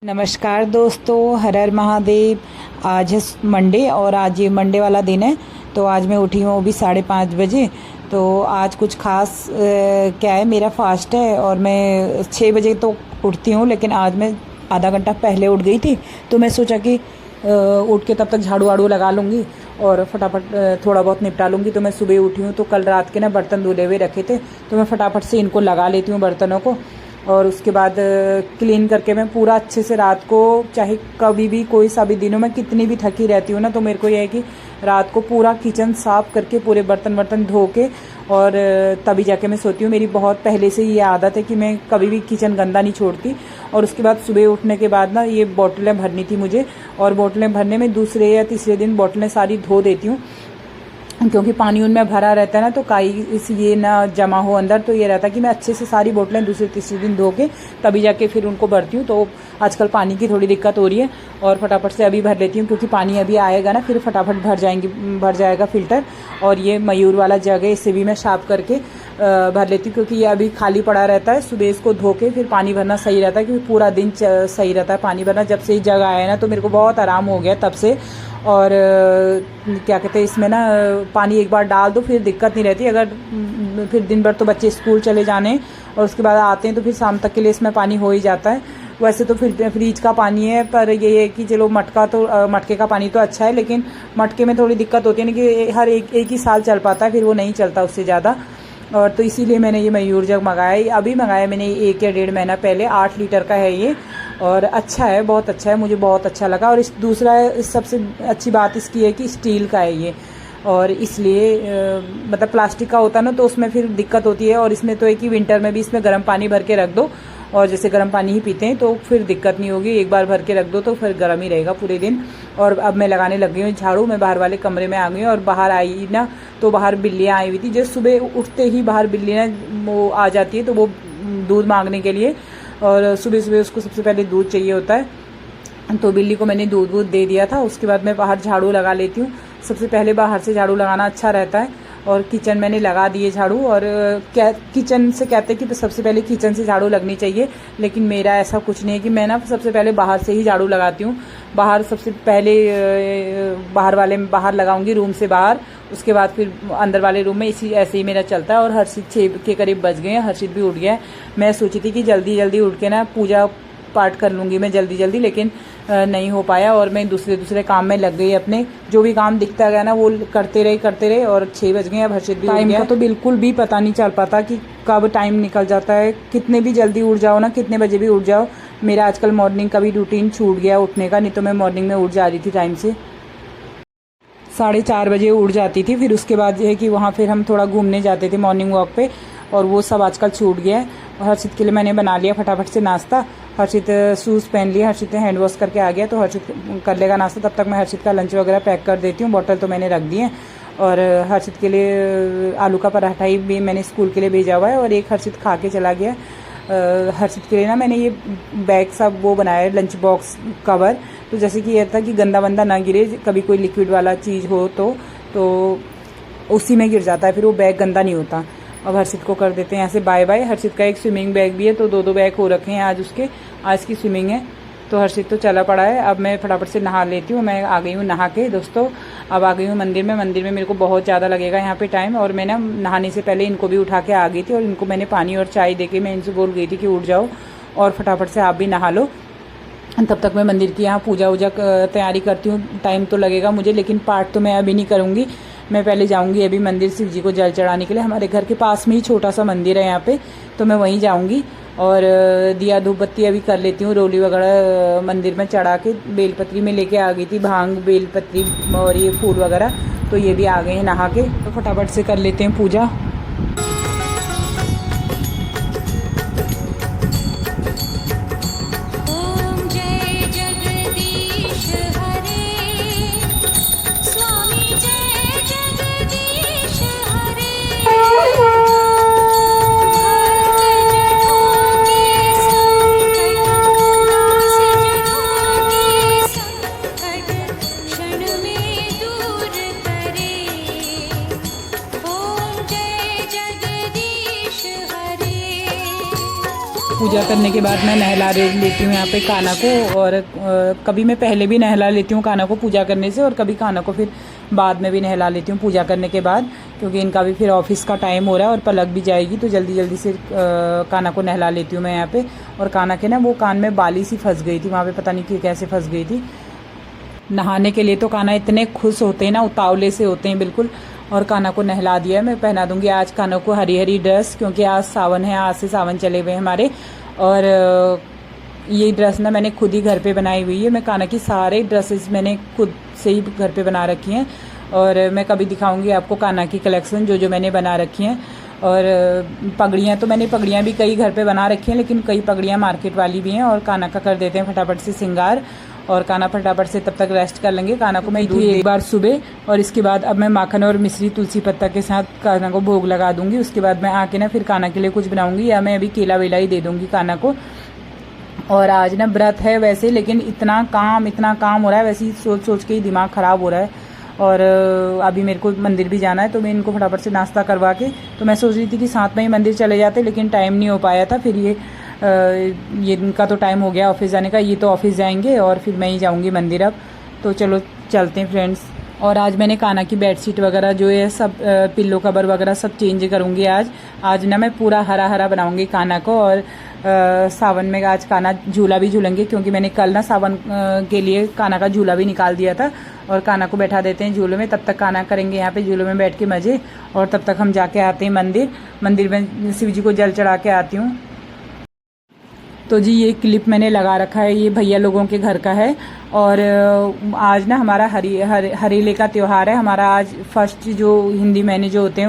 नमस्कार दोस्तों, हर हर महादेव। आज है मंडे और आज ये मंडे वाला दिन है। तो आज मैं उठी हूँ वो भी 5:30 बजे। तो आज कुछ खास क्या है, मेरा फास्ट है और मैं 6 बजे तो उठती हूँ, लेकिन आज मैं आधा घंटा पहले उठ गई थी। तो मैं सोचा कि उठ के तब तक झाड़ू वाड़ू लगा लूँगी और फटाफट थोड़ा बहुत निपटा लूँगी। तो मैं सुबह उठी हूँ तो कल रात के ना बर्तन धुले हुए रखे थे, तो मैं फटाफट से इनको लगा लेती हूँ बर्तनों को। और उसके बाद क्लीन करके मैं पूरा अच्छे से रात को, चाहे कभी भी कोई सा भी दिनों में कितनी भी थकी रहती हूँ ना, तो मेरे को यह है कि रात को पूरा किचन साफ़ करके पूरे बर्तन वर्तन धो के और तभी जाके मैं सोती हूँ। मेरी बहुत पहले से ये आदत है कि मैं कभी भी किचन गंदा नहीं छोड़ती। और उसके बाद सुबह उठने के बाद ना ये बोतलें भरनी थी मुझे, और बोतलें भरने में दूसरे या तीसरे दिन बोतलें सारी धो देती हूँ, क्योंकि पानी उनमें भरा रहता है ना, तो काई इस ये ना जमा हो अंदर। तो ये रहता है कि मैं अच्छे से सारी बोतलें दूसरे तीसरे दिन धो के तभी जाके फिर उनको भरती हूँ। तो आजकल पानी की थोड़ी दिक्कत हो रही है और फटाफट से अभी भर लेती हूँ, क्योंकि पानी अभी आएगा ना, फिर फटाफट भर जाएगा फ़िल्टर। और ये मयूर वाला जग है, इससे भी मैं साफ करके भर लेती हूँ, क्योंकि ये अभी खाली पड़ा रहता है। सुबह इसको धो के फिर पानी भरना सही रहता है, क्योंकि पूरा दिन सही रहता है पानी भरना। जब से ये जग आया है ना, तो मेरे को बहुत आराम हो गया तब से। और क्या कहते हैं, इसमें ना पानी एक बार डाल दो फिर दिक्कत नहीं रहती। अगर फिर दिन भर तो बच्चे स्कूल चले जाने और उसके बाद आते हैं, तो फिर शाम तक के लिए इसमें पानी हो ही जाता है। वैसे तो फिर फ्रिज का पानी है, पर ये है कि चलो मटके का पानी तो अच्छा है, लेकिन मटके में थोड़ी दिक्कत होती है ना कि हर एक ही साल चल पाता है, फिर वो नहीं चलता उससे ज़्यादा। और तो इसीलिए मैंने ये मयूर जग मंगाया। अभी मंगाया मैंने 1 या 1.5 महीना पहले। 8 लीटर का है ये और अच्छा है, बहुत अच्छा है, मुझे बहुत अच्छा लगा। और इस दूसरा सबसे अच्छी बात इसकी है कि स्टील का है ये, और इसलिए मतलब प्लास्टिक का होता है ना, तो उसमें फिर दिक्कत होती है। और इसमें तो है कि विंटर में भी इसमें गर्म पानी भर के रख दो, और जैसे गर्म पानी ही पीते हैं तो फिर दिक्कत नहीं होगी। एक बार भर के रख दो तो फिर गर्म ही रहेगा पूरे दिन। और अब मैं लगाने लग गई हूँ झाड़ू। मैं बाहर वाले कमरे में आ गई हूँ और बाहर आई ना, तो बाहर बिल्लियाँ आई हुई थी। जो सुबह उठते ही बाहर बिल्ली ना वो आ जाती है, तो वो दूध मांगने के लिए, और सुबह सुबह उसको सबसे पहले दूध चाहिए होता है। तो बिल्ली को मैंने दूध दे दिया था। उसके बाद मैं बाहर झाड़ू लगा लेती हूँ। सबसे पहले बाहर से झाड़ू लगाना अच्छा रहता है। और किचन मैंने लगा दिए झाड़ू। और किचन से कहते हैं कि तो सबसे पहले किचन से झाड़ू लगनी चाहिए, लेकिन मेरा ऐसा कुछ नहीं है कि मैं ना सबसे पहले बाहर से ही झाड़ू लगाती हूँ। बाहर सबसे पहले बाहर लगाऊंगी, रूम से बाहर। उसके बाद फिर अंदर वाले रूम में ऐसे ही मेरा चलता है। और हर्षित 6 के करीब बज गए हैं, हर्षित भी उठ गया है। मैं सोची थी कि जल्दी जल्दी उठ के ना पूजा पाठ कर लूँगी मैं जल्दी जल्दी, लेकिन नहीं हो पाया। और मैं दूसरे काम में लग गई अपने। जो भी काम दिखता गया ना वो करते रहे और 6 बज गए। अब हर्षित भी टाइम का तो बिल्कुल भी पता नहीं चल पाता कि कब टाइम निकल जाता है। कितने भी जल्दी उठ जाओ ना, कितने बजे भी उठ जाओ। मेरा आजकल मॉर्निंग का भी रूटीन छूट गया उठने का, नहीं तो मैं मॉर्निंग में उठ जा रही थी टाइम से। 4:30 बजे उठ जाती थी। फिर उसके बाद ये है कि वहाँ फिर हम थोड़ा घूमने जाते थे मॉर्निंग वॉक पे, और वो सब आजकल छूट गया है। और हर्षित के लिए मैंने बना लिया फटाफट से नाश्ता। हर्षित शूज़ पहन लिया, हर्षित हैंड वॉश करके आ गया, तो हर्षित कर लेगा नाश्ता। तब तक मैं हर्षित का लंच वगैरह पैक कर देती हूँ। बॉटल तो मैंने रख दी है। और हर्षित के लिए आलू का पराठा ही भी मैंने स्कूल के लिए भेजा हुआ है, और एक हर्षित खा के चला गया। हर्षित के लिए ना मैंने ये बैग सब वो बनाया है, लंच बॉक्स कवर। तो जैसे कि ये था कि गंदा वंदा ना गिरे, कभी कोई लिक्विड वाला चीज़ हो तो उसी में गिर जाता है, फिर वो बैग गंदा नहीं होता। अब हर्षित को कर देते हैं यहाँ से बाय बाय। हर्षित का एक स्विमिंग बैग भी है, तो 2 बैग हो रखे हैं आज उसके। आज की स्विमिंग है, तो हर्षित तो चला पड़ा है। अब मैं फटाफट से नहा लेती हूँ। मैं आ गई हूँ नहा के दोस्तों। अब आ गई हूँ मंदिर में मेरे को बहुत ज़्यादा लगेगा यहाँ पे टाइम। और मैं ना नहाने से पहले इनको भी उठा के आ गई थी, और इनको मैंने पानी और चाय दे के मैं इनसे बोल गई थी कि उठ जाओ और फटाफट से आप भी नहा लो। तब तक मैं मंदिर की यहाँ पूजा वूजा तैयारी करती हूँ। टाइम तो लगेगा मुझे, लेकिन पाठ तो मैं अभी नहीं करूँगी। मैं पहले जाऊँगी अभी मंदिर शिव जी को जल चढ़ाने के लिए। हमारे घर के पास में ही छोटा सा मंदिर है यहाँ पे, तो मैं वहीं जाऊँगी। और दिया धूप बत्ती अभी कर लेती हूँ। रोली वगैरह मंदिर में चढ़ा के बेलपत्री में लेके आ गई थी, भांग बेलपत्री और ये फूल वगैरह। तो ये भी आ गए हैं नहा के, तो फटाफट से कर लेते हैं पूजा। क्षण में दूर करे। ओम जय पूजा करने के बाद मैं नहला लेती हूँ यहाँ पे कान्हा को। और कभी मैं पहले भी नहला लेती हूँ कान्हा को पूजा करने से, और कभी कान्हा को फिर बाद में भी नहला लेती हूँ पूजा करने के बाद, क्योंकि इनका भी फिर ऑफिस का टाइम हो रहा है और पलक भी जाएगी, तो जल्दी जल्दी से कान्हा को नहला लेती हूँ मैं यहाँ पे। और कान्हा के ना वो कान में बाली सी फंस गई थी वहाँ पे, पता नहीं कि कैसे फंस गई थी। नहाने के लिए तो कान्हा इतने खुश होते हैं ना, उतावले से होते हैं बिल्कुल। और कान्हा को नहला दिया है, मैं पहना दूंगी आज कान्हा को हरी हरी ड्रेस, क्योंकि आज सावन है, आज से सावन चले हुए हैं हमारे। और ये ड्रेस ना मैंने खुद ही घर पे बनाई हुई है। मैं कान्हा की सारे ड्रेसेस मैंने खुद से ही घर पे बना रखी हैं, और मैं कभी दिखाऊंगी आपको कान्हा की कलेक्शन जो जो मैंने बना रखी हैं। और पगड़ियाँ तो मैंने पगड़ियाँ भी कई घर पे बना रखी हैं, लेकिन कई पगड़ियाँ मार्केट वाली भी हैं। और कान्हा का कर देते हैं फटाफट से सिंगार, और कान्हा फटाफट से तब तक रेस्ट कर लेंगे। कान्हा को मैं दूध एक बार सुबह, और इसके बाद अब मैं माखन और मिश्री तुलसी पत्ता के साथ कान्हा को भोग लगा दूंगी। उसके बाद मैं आके ना फिर कान्हा के लिए कुछ बनाऊंगी, या मैं अभी केला वेला ही दे दूंगी कान्हा को। और आज ना व्रत है वैसे, लेकिन इतना काम हो रहा है, वैसे ही सोच सोच के ही दिमाग ख़राब हो रहा है। और अभी मेरे को मंदिर भी जाना है, तो मैं इनको फटाफट से नाश्ता करवा के, तो मैं सोच रही थी कि साथ में ही मंदिर चले जाते, लेकिन टाइम नहीं हो पाया था। फिर ये इनका तो टाइम हो गया ऑफिस जाने का, ये तो ऑफिस जाएंगे और फिर मैं ही जाऊंगी मंदिर अब। तो चलो चलते हैं फ्रेंड्स। और आज मैंने कान्हा की बेडशीट वगैरह जो है सब पिल्लो कवर वगैरह सब चेंज करूँगी आज ना मैं पूरा हरा हरा बनाऊँगी कान्हा को। और सावन में आज कान्हा झूला भी झूलेंगे, क्योंकि मैंने कल ना सावन के लिए कान्हा का झूला भी निकाल दिया था। और कान्हा को बैठा देते हैं झूले में, तब तक कान्हा करेंगे यहाँ पे झूले में बैठ के मज़े। और तब तक हम जाके आते हैं मंदिर में शिव जी को जल चढ़ा के आती हूँ। तो जी ये क्लिप मैंने लगा रखा है, ये भैया लोगों के घर का है। और आज ना हमारा हरेले का त्यौहार है। हमारा आज फर्स्ट जो हिंदी महीने जो होते हैं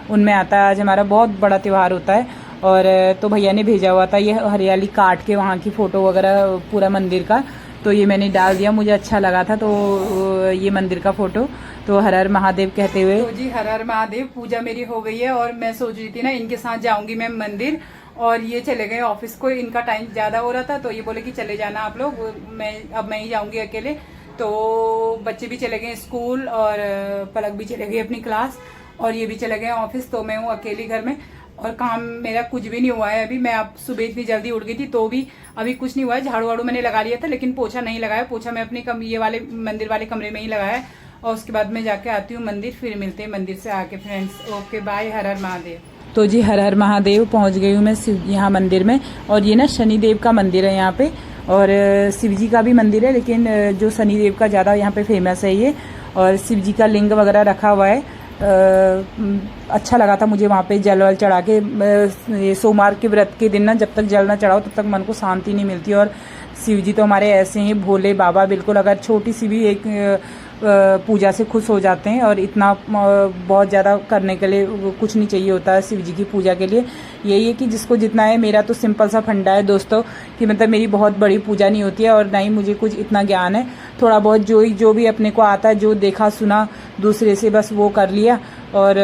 उनमें आता है, आज हमारा बहुत बड़ा त्यौहार होता है। और तो भैया ने भेजा हुआ था ये हरियाली काट के वहाँ की फ़ोटो वगैरह पूरा मंदिर का, तो ये मैंने डाल दिया, मुझे अच्छा लगा था। तो ये मंदिर का फ़ोटो, तो हर हर महादेव कहते हुए। तो जी हर हर महादेव, पूजा मेरी हो गई है, और मैं सोच रही थी ना इनके साथ जाऊंगी मैं मंदिर, और ये चले गए ऑफिस को, इनका टाइम ज्यादा हो रहा था, तो ये बोले कि चले जाना आप लोग, मैं ही जाऊंगी अकेले। तो बच्चे भी चले गए स्कूल, और पलक भी चले गई अपनी क्लास, और ये भी चले गए ऑफिस, तो मैं हूँ अकेली घर में। और काम मेरा कुछ भी नहीं हुआ है अभी। मैं अब सुबह इतनी जल्दी उठ गई थी, तो भी अभी कुछ नहीं हुआ है। झाड़ू वाड़ू मैंने लगा लिया था, लेकिन पोछा नहीं लगाया। पोछा मैं अपने ये वाले मंदिर वाले कमरे में ही लगाया। और उसके बाद मैं जाके आती हूँ मंदिर, फिर मिलते हैं मंदिर से आके फ्रेंड्स। ओके बाय, हर हर महादेव। तो जी हर हर महादेव, पहुंच गई हूँ मैं यहाँ मंदिर में। और ये ना शनिदेव का मंदिर है यहाँ पे, और शिव जी का भी मंदिर है, लेकिन जो शनिदेव का ज़्यादा यहाँ पे फेमस है ये। और शिव जी का लिंग वगैरह रखा हुआ है। अच्छा लगा था मुझे वहाँ पे जल वल चढ़ा के। ये सोमवार के व्रत के दिन ना जब तक जल ना चढ़ाओ तब तक मन को शांति नहीं मिलती। और शिव जी तो हमारे ऐसे हैं भोले बाबा, बिल्कुल अगर छोटी सी भी एक पूजा से खुश हो जाते हैं। और इतना बहुत ज़्यादा करने के लिए कुछ नहीं चाहिए होता है शिव जी की पूजा के लिए। यही है कि जिसको जितना है। मेरा तो सिंपल सा फंडा है दोस्तों, कि मतलब मेरी बहुत बड़ी पूजा नहीं होती है, और ना ही मुझे कुछ इतना ज्ञान है। थोड़ा बहुत जो भी अपने को आता है, जो देखा सुना दूसरे से, बस वो कर लिया। और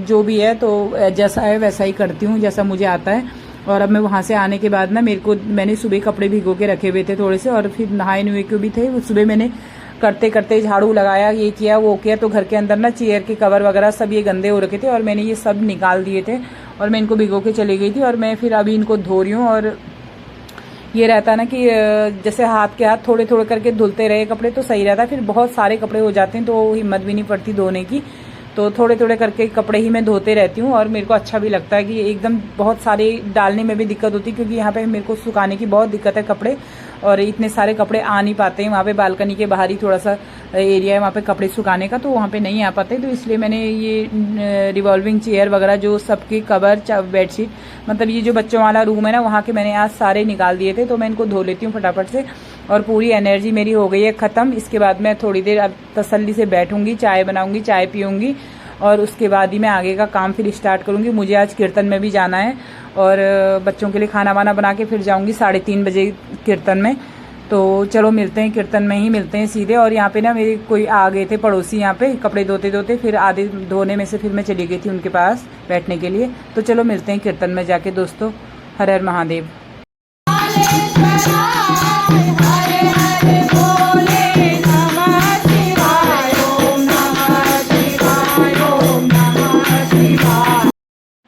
जो भी है तो जैसा है वैसा ही करती हूँ, जैसा मुझे आता है। और अब मैं वहाँ से आने के बाद ना मैंने सुबह कपड़े भिगो के रखे हुए थे थोड़े से, और फिर नहाए नुए के भी थे। सुबह मैंने करते करते झाड़ू लगाया, ये किया वो किया, तो घर के अंदर ना चेयर के कवर वगैरह सब ये गंदे हो रखे थे, और मैंने ये सब निकाल दिए थे। और मैं इनको भिगो के चली गई थी, और मैं फिर अभी इनको धो रही हूँ। और ये रहता ना कि जैसे हाथ के हाथ थोड़े थोड़े करके धुलते रहे कपड़े तो सही रहता। फिर बहुत सारे कपड़े हो जाते हैं तो हिम्मत भी नहीं पड़ती धोने की, तो थोड़े थोड़े करके कपड़े ही मैं धोते रहती हूँ। और मेरे को अच्छा भी लगता है कि एकदम बहुत सारे डालने में भी दिक्कत होती है, क्योंकि यहाँ पे मेरे को सुखाने की बहुत दिक्कत है कपड़े, और इतने सारे कपड़े आ नहीं पाते हैं। वहाँ पे बालकनी के बाहर ही थोड़ा सा एरिया है वहाँ पे कपड़े सुखाने का, तो वहाँ पे नहीं आ पाते। तो इसलिए मैंने ये रिवॉल्विंग चेयर वगैरह जो सबके कवर बेडशीट, मतलब ये जो बच्चों वाला रूम है ना, वहाँ के मैंने आज सारे निकाल दिए थे। तो मैं इनको धो लेती हूँ फटाफट से, और पूरी एनर्जी मेरी हो गई है ख़त्म। इसके बाद मैं थोड़ी देर अब तसल्ली से बैठूंगी, चाय बनाऊंगी, चाय पीऊँगी, और उसके बाद ही मैं आगे का काम फिर स्टार्ट करूँगी। मुझे आज कीर्तन में भी जाना है, और बच्चों के लिए खाना वाना बना के फिर जाऊँगी 3:30 बजे कीर्तन में। तो चलो मिलते हैं कीर्तन में ही, मिलते हैं सीधे। और यहाँ पे ना मेरे कोई आ गए थे पड़ोसी यहाँ पे कपड़े धोते धोते, फिर आधे धोने में से फिर मैं चली गई थी उनके पास बैठने के लिए। तो चलो मिलते हैं कीर्तन में जाके दोस्तों। हर हर महादेव।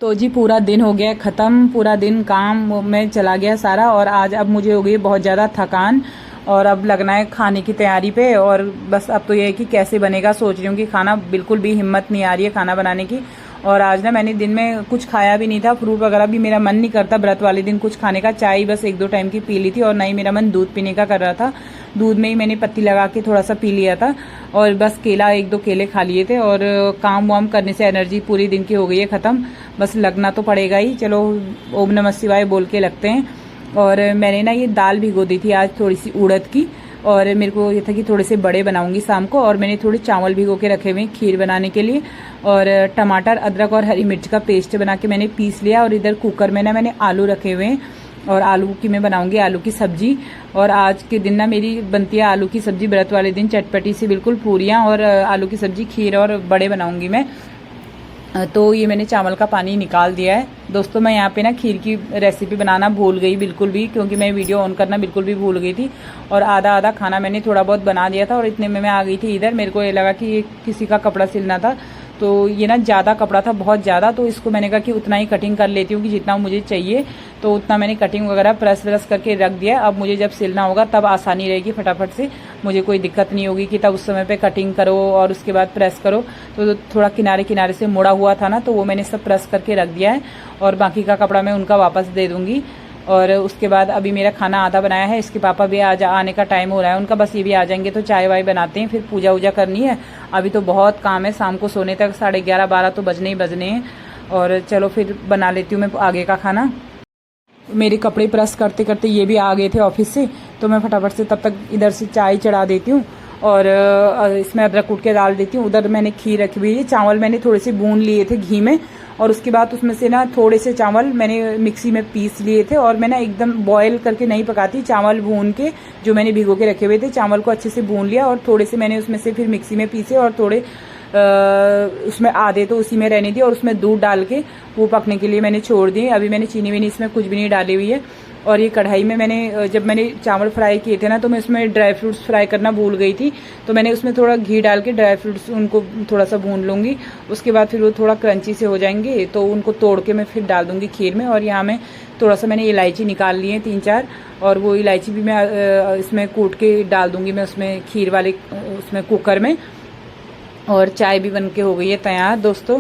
तो लो जी, पूरा दिन हो गया ख़त्म, पूरा दिन काम में चला गया सारा। और आज अब मुझे हो गई बहुत ज़्यादा थकान और अब लगना है खाने की तैयारी पे। और बस अब तो ये है कि कैसे बनेगा सोच रही हूँ कि खाना बिल्कुल भी हिम्मत नहीं आ रही है खाना बनाने की। और आज ना मैंने दिन में कुछ खाया भी नहीं था, फ्रूट वगैरह भी मेरा मन नहीं करता व्रत वाले दिन कुछ खाने का। चाय बस 1-2 टाइम की पी ली थी और ना ही मेरा मन दूध पीने का कर रहा था। दूध में ही मैंने पत्ती लगा के थोड़ा सा पी लिया था और बस केला 1-2 केले खा लिए थे। और काम वाम करने से एनर्जी पूरी दिन की हो गई है ख़त्म। बस लगना तो पड़ेगा ही, चलो ओम नमः शिवाय बोल के लगते हैं। और मैंने ना ये दाल भिगो दी थी आज थोड़ी सी उड़द की, और मेरे को ये था कि थोड़े से बड़े बनाऊंगी शाम को। और मैंने थोड़े चावल भिगो के रखे हुए हैं खीर बनाने के लिए। और टमाटर, अदरक और हरी मिर्च का पेस्ट बना के मैंने पीस लिया। और इधर कुकर में ना मैंने आलू रखे हुए हैं और आलू की मैं बनाऊंगी आलू की सब्जी। और आज के दिन ना मेरी बनती है आलू की सब्जी व्रत वाले दिन, चटपटी सी बिल्कुल पूरियाँ और आलू की सब्जी, खीर और बड़े बनाऊंगी मैं। तो ये मैंने चावल का पानी निकाल दिया है दोस्तों। मैं यहाँ पे ना खीर की रेसिपी बनाना भूल गई बिल्कुल भी, क्योंकि मैं वीडियो ऑन करना बिल्कुल भी भूल गई थी। और आधा आधा खाना मैंने थोड़ा बहुत बना दिया था और इतने में मैं आ गई थी इधर। मेरे को ये लगा कि ये किसी का कपड़ा सिलना था, तो ये ना ज़्यादा कपड़ा था, बहुत ज़्यादा। तो इसको मैंने कहा कि उतना ही कटिंग कर लेती हूँ कि जितना मुझे चाहिए। तो उतना मैंने कटिंग वगैरह प्रेस व्रेस करके रख दिया। अब मुझे जब सिलना होगा तब आसानी रहेगी, फटाफट से मुझे कोई दिक्कत नहीं होगी कि तब उस समय पे कटिंग करो और उसके बाद प्रेस करो। तो थोड़ा किनारे किनारे से मुड़ा हुआ था ना, तो वो मैंने सब प्रेस करके रख दिया है। और बाकी का कपड़ा मैं उनका वापस दे दूँगी। और उसके बाद अभी मेरा खाना आधा बनाया है, इसके पापा भी आज आने का टाइम हो रहा है उनका, बस ये भी आ जाएंगे तो चाय वाय बनाते हैं, फिर पूजा वूजा करनी है। अभी तो बहुत काम है, शाम को सोने तक 11:30-12 तो बजने ही बजने हैं। और चलो फिर बना लेती हूँ मैं आगे का खाना। मेरे कपड़े प्रेस करते करते ये भी आ गए थे ऑफिस से, तो मैं फटाफट से तब तक इधर से चाय चढ़ा देती हूँ और इसमें अदरक कूट के डाल देती हूँ। उधर मैंने खीर रखी हुई है, चावल मैंने थोड़े से भून लिए थे घी में। और उसके बाद उसमें से ना थोड़े से चावल मैंने मिक्सी में पीस लिए थे। और मैं ना एकदम बॉयल करके नहीं पकाती, चावल भून के जो मैंने भिगो के रखे हुए थे चावल को अच्छे से भून लिया। और थोड़े से मैंने उसमें से फिर मिक्सी में पीसे और थोड़े उसमें आधे तो उसी में रहने दिए और उसमें दूध डाल के वो पकने के लिए मैंने छोड़ दिए। अभी मैंने चीनी वीनी इसमें कुछ भी नहीं डाली हुई है। और ये कढ़ाई में मैंने जब मैंने चावल फ्राई किए थे ना, तो मैं उसमें ड्राई फ्रूट्स फ्राई करना भूल गई थी। तो मैंने उसमें थोड़ा घी डाल के ड्राई फ्रूट्स उनको थोड़ा सा भून लूँगी। उसके बाद फिर वो थोड़ा क्रंची से हो जाएंगे तो उनको तोड़ के मैं फिर डाल दूँगी खीर में। और यहाँ मैं थोड़ा सा मैंने इलायची निकाल ली है 3-4, और वो इलायची भी मैं इसमें कूट के डाल दूँगी मैं उसमें खीर वाले उसमें कुकर में। और चाय भी बन के हो गई है तैयार दोस्तों।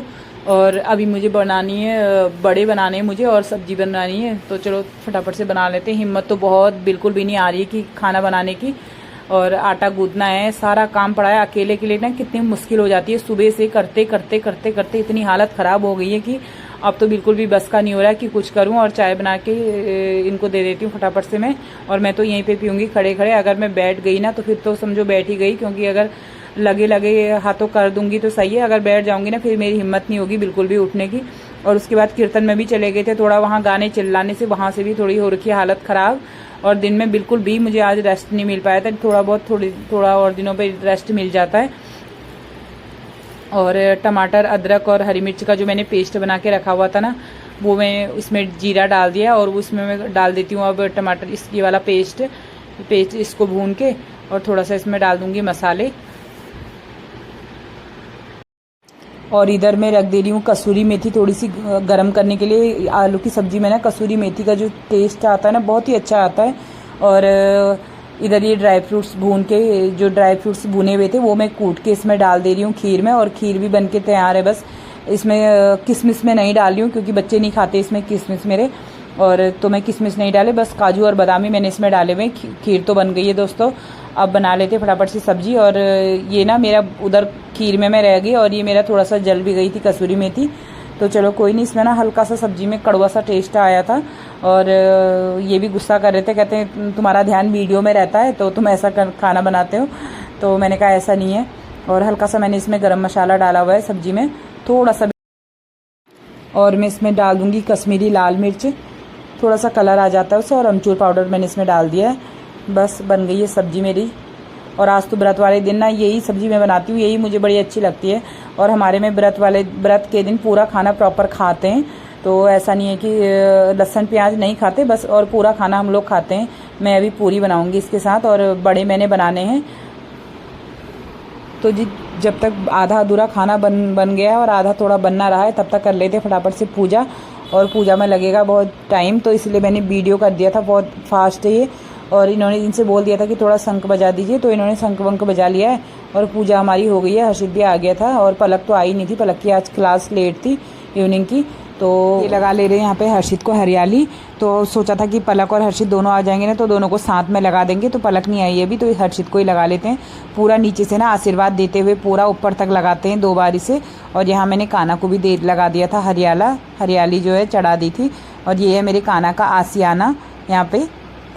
और अभी मुझे बनानी है बड़े बनाने हैं मुझे और सब्जी बनानी है, तो चलो फटाफट से बना लेते हैं। हिम्मत तो बहुत बिल्कुल भी नहीं आ रही है कि खाना बनाने की। और आटा गूंदना है, सारा काम पड़ा है। अकेले के लिए ना कितनी मुश्किल हो जाती है, सुबह से करते करते करते करते इतनी हालत ख़राब हो गई है कि अब तो बिल्कुल भी बस का नहीं हो रहा है कि कुछ करूं। और चाय बना के इनको दे देती हूँ फटाफट से मैं, और मैं तो यहीं पे पीऊँगी खड़े खड़े। अगर मैं बैठ गई ना तो फिर तो समझो बैठ ही गई, क्योंकि अगर लगे लगे हाथों कर दूंगी तो सही है, अगर बैठ जाऊंगी ना फिर मेरी हिम्मत नहीं होगी बिल्कुल भी उठने की। और उसके बाद कीर्तन में भी चले गए थे, थोड़ा वहाँ गाने चिल्लाने से वहाँ से भी थोड़ी हो रखी है हालत ख़राब। और दिन में बिल्कुल भी मुझे आज रेस्ट नहीं मिल पाया था, थोड़ा और दिनों पे रेस्ट मिल जाता है। और टमाटर, अदरक और हरी मिर्च का जो मैंने पेस्ट बना के रखा हुआ था ना, वो मैं इसमें जीरा डाल दिया। और उसमें मैं डाल देती हूँ अब टमाटर, इसकी वाला पेस्ट इसको भून के, और थोड़ा सा इसमें डाल दूँगी मसाले। और इधर मैं रख दे रही हूँ कसूरी मेथी थोड़ी सी गरम करने के लिए। आलू की सब्जी में ना कसूरी मेथी का जो टेस्ट आता है ना बहुत ही अच्छा आता है। और इधर ये ड्राई फ्रूट्स भून के, जो ड्राई फ्रूट्स भुने हुए थे वो मैं कूट के इसमें डाल दे रही हूँ खीर में। और खीर भी बन के तैयार है। बस इसमें किशमिश में नहीं डाल रही हूँ क्योंकि बच्चे नहीं खाते इसमें किशमिश मेरे, और तो मैं किशमिश नहीं डाले, बस काजू और बादाम ही मैंने इसमें डाले हुए। खीर तो बन गई है दोस्तों। अब बना लेते फटाफट से सब्जी। और ये ना मेरा उधर खीर में मैं रह गई और ये मेरा थोड़ा सा जल भी गई थी कसूरी मेथी। तो चलो कोई नहीं, इसमें ना हल्का सा सब्जी में कड़वा सा टेस्ट आया था। और ये भी गुस्सा कर रहे थे, कहते हैं तुम्हारा ध्यान वीडियो में रहता है तो तुम ऐसा खाना बनाते हो। तो मैंने कहा ऐसा नहीं है। और हल्का सा मैंने इसमें गरम मसाला डाला हुआ है सब्जी में थोड़ा सा। और मैं इसमें डाल दूँगी कश्मीरी लाल मिर्च, थोड़ा सा कलर आ जाता है उससे। और अमचूर पाउडर मैंने इसमें डाल दिया है। बस बन गई है सब्जी मेरी। और आज तो व्रत वाले दिन ना यही सब्जी मैं बनाती हूँ, यही मुझे बड़ी अच्छी लगती है। और हमारे में व्रत के दिन पूरा खाना प्रॉपर खाते हैं, तो ऐसा नहीं है कि लहसुन प्याज नहीं खाते बस, और पूरा खाना हम लोग खाते हैं। मैं अभी पूरी बनाऊंगी इसके साथ, और बड़े मैंने बनाने हैं। तो जी जब तक आधा अधूरा खाना बन गया और आधा थोड़ा बनना रहा है तब तक कर लेते फटाफट से पूजा, और पूजा में लगेगा बहुत टाइम, तो इसलिए मैंने वीडियो कर दिया था, बहुत फास्ट है ये। और इन्होंने इनसे बोल दिया था कि थोड़ा शंख बजा दीजिए, तो इन्होंने शंख वंख बजा लिया है और पूजा हमारी हो गई है। हर्षित भी आ गया था और पलक तो आई नहीं थी, पलक की आज क्लास लेट थी इवनिंग की, तो ये लगा ले रहे हैं यहाँ पे हर्षित को हरियाली। तो सोचा था कि पलक और हर्षित दोनों आ जाएंगे ना तो दोनों को साथ में लगा देंगे, तो पलक नहीं आई है अभी, तो हर्षित को ही लगा लेते हैं। पूरा नीचे से ना आशीर्वाद देते हुए पूरा ऊपर तक लगाते हैं 2 बारी से। और यहाँ मैंने काना को भी लगा दिया था हरियाली जो है चढ़ा दी थी। और ये है मेरे काना का आसियाना, यहाँ पे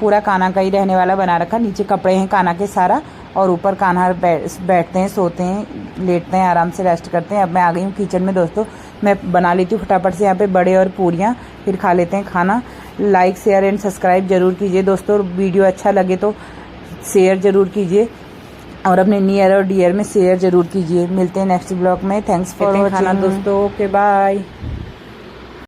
पूरा काना का ही रहने वाला बना रखा। नीचे कपड़े हैं काना के सारा, और ऊपर कान्हा बैठते हैं, सोते हैं, लेटते हैं, आराम से रेस्ट करते हैं। अब मैं आ गई हूँ किचन में दोस्तों, मैं बना लेती हूँ फटाफट से यहाँ पे बड़े और पूरियाँ, फिर खा लेते हैं खाना। लाइक शेयर एंड सब्सक्राइब जरूर कीजिए दोस्तों, वीडियो अच्छा लगे तो शेयर ज़रूर कीजिए और अपने नियर और डियर में शेयर ज़रूर कीजिए। मिलते हैं नेक्स्ट ब्लॉग में। थैंक्स फॉर वॉचिंग दोस्तों, ओके बाय।